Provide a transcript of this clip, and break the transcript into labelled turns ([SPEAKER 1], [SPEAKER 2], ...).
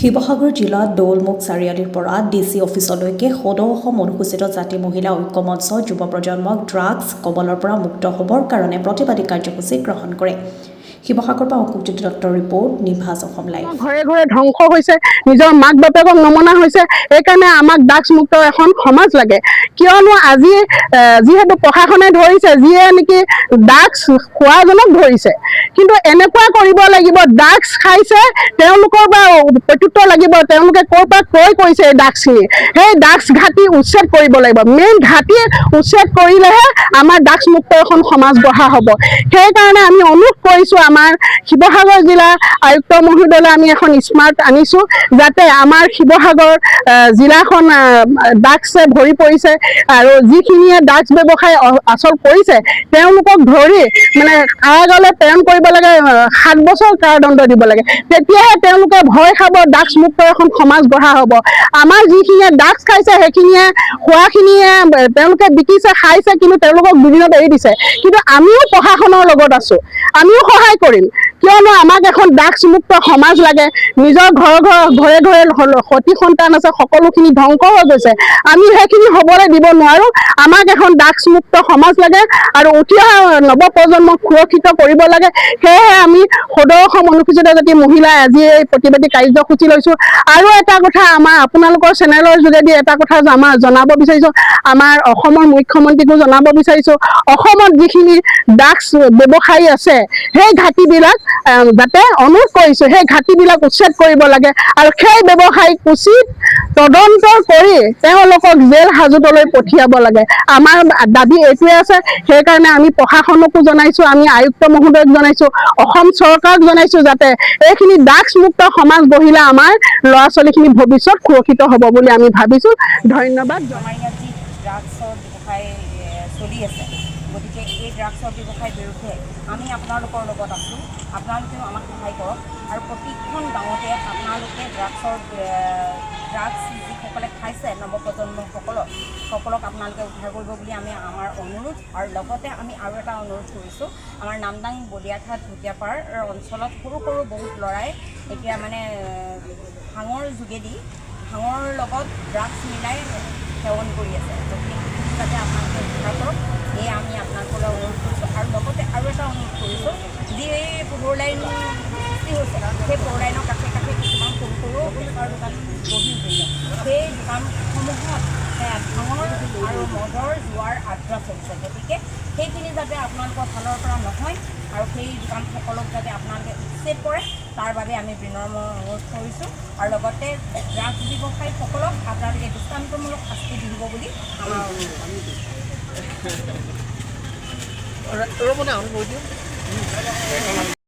[SPEAKER 1] শিৱসাগৰ জিলাত দৌলমুখ চাৰিআলিৰ পৰা ডিচি অফিচলৈকে সদৌ অসম অনুসূচিত জাতি মহিলা ঐক্য মঞ্চ যুৱ প্ৰজন্মক ড্ৰাগছ কবলৰ পৰা মুক্ত হ'বৰ কাৰণে প্ৰতিবাদী কাৰ্যসূচী গ্ৰহণ কৰে। শিৱসাগৰৰ পৰা অংকুৰজ্যোতি দত্তৰ ৰিপৰ্ট, নিভাজ অসম লাইভ।
[SPEAKER 2] ঘৰে ঘৰে ধ্বংস হৈছে, নিজৰ মাক বাপেকক নমনা হৈছে। সেইকাৰণে আমাক ড্ৰাগছ মুক্ত এখন সমাজ লাগে। কিয়নো আজি যিহেতু প্ৰশাসনে ধৰিছে, যিয়ে নেকি ড্ৰাগছ খোৱাজনক ধৰিছে, কিন্তু এনেকুৱা কৰিব লাগিব, ড্ৰাগছ খাইছে তেওঁলোকৰ বা প্ৰত্যুত্তৰ লাগিব, তেওঁলোকে ক'ৰ পৰা ক্ৰয় কৰিছে এই ড্ৰাগছখিনি, সেই ড্ৰাগছ ঘাটি উচ্ছেদ কৰিব লাগিব। মেইন ঘাটি উচ্ছেদ কৰিলেহে আমাৰ ড্ৰাগছ মুক্ত এখন সমাজ গঢ়া হ'ব। সেইকাৰণে আমি অনুৰোধ কৰিছোঁ, আমাৰ শিৱসাগৰ জিলা আয়ুক্ত মহোদয়লৈ আমি এখন স্মাৰ্ট আনিছোঁ, যাতে আমাৰ শিৱসাগৰ জিলাখন ড্ৰাগছে ভৰি পৰিছে আৰু যিখিনিয়ে ড্ৰাগছ ব্যৱসায় আচল কৰিছে তেওঁলোকক ধৰি মানে কাৰাগাৰলৈ প্ৰেৰণ কৰিব লাগে, 7 বছৰ কাৰাদণ্ড দিব লাগে। তেতিয়াহে তেওঁলোকে ভয় খাব, ড্ৰাগছ মুক্ত এখন সমাজ গঢ়া হ'ব। আমাৰ যিখিনিয়ে ড্ৰাগছ খাইছে সেইখিনিয়ে খোৱাখিনিয়ে তেওঁলোকে বিকিছে, খাইছে, কিন্তু তেওঁলোকক দুদিনত এৰি দিছে। কিন্তু আমিও প্ৰশাসনৰ লগত আছোঁ, আমিও সহায় কৰিম, কিয়নো আমাক এখন ড্ৰাগছ মুক্ত সমাজ লাগে। নিজৰ ঘৰে ঘৰে সতি সন্তান আছে, সকলোখিনি ধ্বংস হৈ গৈছে। আমি সেইখিনি হ'বলৈ দিব নোৱাৰোঁ। আমাক এখন ড্ৰাগছ মুক্ত সমাজ লাগে আৰু উঠি অহা নৱপ্ৰজন্মক সুৰক্ষিত কৰিব লাগে। সেয়েহে আমি সদৌ অসম অনুসূচিত জাতি মহিলাই আজি এই প্ৰতিবাদী কাৰ্যসূচী লৈছোঁ। আৰু এটা কথা, আমাৰ আপোনালোকৰ চেনেলৰ যোগেদি এটা কথা আমাৰ জনাব বিচাৰিছোঁ, আমাৰ অসমৰ মুখ্যমন্ত্ৰীকো জনাব বিচাৰিছোঁ, অসমত যিখিনি ড্ৰাগছ ব্যৱসায়ী আছে সেই ঘাটিবিলাক যাতে অনুৰোধ কৰিছোঁ, সেই ঘাটিবিলাক উচ্ছেদ কৰিব লাগে আৰু সেই ব্যৱসায়ীক উচিত তদন্ত কৰি তেওঁলোকক জেল হাজতলৈ পঠিয়াব লাগে। আমাৰ দাবী এইটোৱে আছে। সেইকাৰণে আমি প্ৰশাসনকো জনাইছোঁ, আমি আয়ুক্ত মহোদয়ক জনাইছোঁ, অসম চৰকাৰক জনাইছোঁ, যাতে এইখিনি ড্ৰাগছ মুক্ত সমাজ গঢ়িলে আমাৰ ল'ৰা ছোৱালীখিনি ভৱিষ্যত সুৰক্ষিত হ'ব বুলি আমি ভাবিছোঁ। ধন্যবাদ।
[SPEAKER 3] আমাৰ ইয়াত যি ড্ৰাগছৰ ব্যৱসায় চলি আছে, গতিকে এই ড্ৰাগছৰ ব্যৱসায়ৰ বিৰুদ্ধে আমি আপোনালোকৰ লগত আছোঁ। আপোনালোকেও আমাক সহায় কৰক আৰু প্ৰতিখন গাঁৱতে আপোনালোকে ড্ৰাগছ যিসকলে খাইছে নৱপ্ৰজন্মসকলক আপোনালোকে উদ্ধাৰ কৰিব বুলি আমাৰ অনুৰোধ। আৰু লগতে আমি আৰু এটা অনুৰোধ কৰিছোঁ, আমাৰ নামদাং বলিয়াঘাট ভুটীয়াপাৰ অঞ্চলত সৰু সৰু বহুত ল'ৰাই এতিয়া মানে ভাঙৰ যোগেদি ভাঙৰ লগত ড্ৰাগছ মিলাই সেৱন কৰি আছে। গতিকে যাতে আপোনালোকে উদ্ধাৰ কৰক, এয়ে আমি আপোনালোকলৈ অনুৰোধ কৰিছোঁ। আৰু লগতে আৰু এটা অনুৰোধ কৰিছোঁ, যি ফ'ৰ লাইন সৃষ্টি হৈছে, সেই ফ'ৰ লাইনৰ কাষে কাষে কিছুমান সৰু সৰু বেপাৰ দোকান বহি উঠিছে। সেই দোকানসমূহত ভাঙৰ আৰু মদৰ জোৱাৰ আড্ডা চলিছে। গতিকে সেইখিনি যাতে আপোনালোকৰ ফালৰ পৰা নহয় আৰু সেই দোকানসকলক যাতে আপোনালোকে উচ্ছেদ কৰে, তাৰ বাবে আমি বিনম্ৰ অনুৰোধ কৰিছোঁ। আৰু লগতে ড্ৰাগছ ব্যৱসায়ীসকলক আপোনালোকে দৃষ্টান্তমূলক শাস্তি দিব বুলি আমাৰ অনুৰোধ।